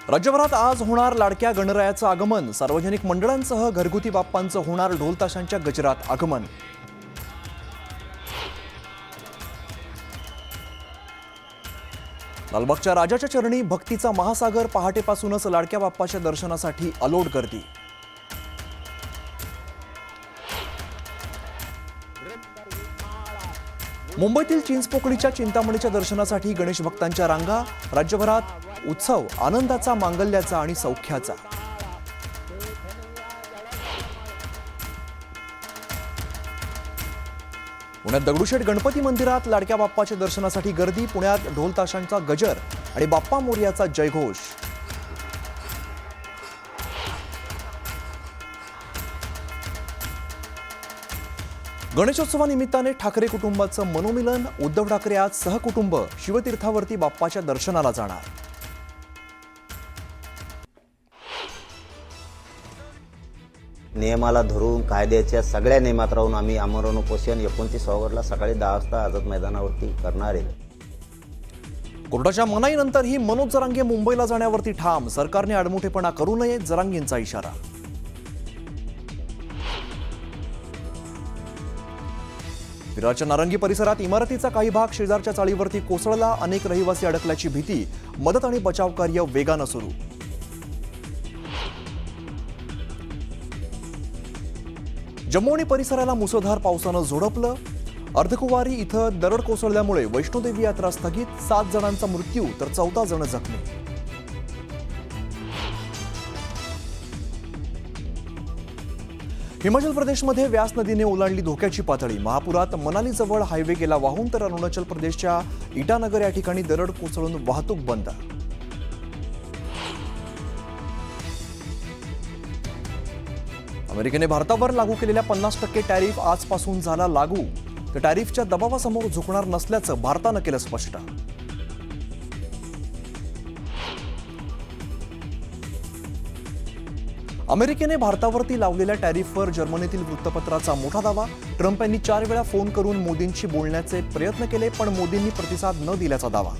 राज्यभरात आज होणार लाडक्या गणरायाचं आगमन। सार्वजनिक मंडळांसह घरगुती बाप्पांचं होणार ढोल ताशांच्या गजरात आगमन। लालबागच्या राजाच्या चरणी भक्तीचा महासागर। पहाटेपासूनच लाडक्या बाप्पाच्या दर्शनासाठी अलोट गर्दी। मुंबईतील चिंचपोकळीच्या चिंतामणीच्या दर्शनासाठी गणेश भक्तांच्या रांगा। राज्यभरात उत्सव आनंदाचा, मांगल्याचा आणि सौख्याचा। पुण्यात दगडूशेठ गणपती मंदिरात लाडक्या बाप्पाच्या दर्शनासाठी गर्दी। पुण्यात ढोल ताशांचा गजर आणि बाप्पा मोरयाचा जयघोष। गणेशोत्सवानिमित्ताने ठाकरे कुटुंबाचं मनोमिलन। उद्धव ठाकरे आज सहकुटुंब शिवतीर्थावरती बाप्पाच्या दर्शनाला जाणार। नियमाला धरून कायद्याच्या सगळ्या नियमात राहून आम्ही आमरण उपोषण 29 ऑगस्टला सकाळी 10 वाजता आझाद मैदानावरती करणार आहे। कोर्टाच्या मनाईनंतरही मनोज जरांगे मुंबईला जाण्यावरती ठाम। सरकारने आडमुठेपणा करू नये, जरांगेंचा इशारा। विरारच्या नारंगी परिसरात इमारतीचा काही भाग शेजारच्या चाळीवरती कोसळला। अनेक रहिवासी अडकल्याची भीती। मदत आणि बचाव कार्य वेगानं सुरू। जम्मू आणि परिसराला मुसळधार पावसानं झोडपलं। अर्धकुवारी इथं दरड कोसळल्यामुळे वैष्णोदेवी यात्रा स्थगित। 7 जणांचा मृत्यू तर 14 जण जखमी। हिमाचल प्रदेशमध्ये व्यास नदीने ओलांडली धोक्याची पातळी। महापुरात मनालीजवळ हायवे गेला वाहून, तर अरुणाचल प्रदेशच्या इटानगर या ठिकाणी दरड कोसळून वाहतूक बंद। अमेरिकेने भारतावर लागू केलेल्या 50% टॅरिफ आजपासून झाला लागू। तर टॅरिफच्या दबावासमोर झुकणार नसल्याचं भारतानं केलं स्पष्ट। अमेरिकेने भारतावरती लावलेल्या टॅरिफवर जर्मनीतील वृत्तपत्राचा मोठा दावा। ट्रम्प यांनी 4 वेळा फोन करून मोदींशी बोलण्याचे प्रयत्न केले, पण मोदींनी प्रतिसाद न दिल्याचा दावा।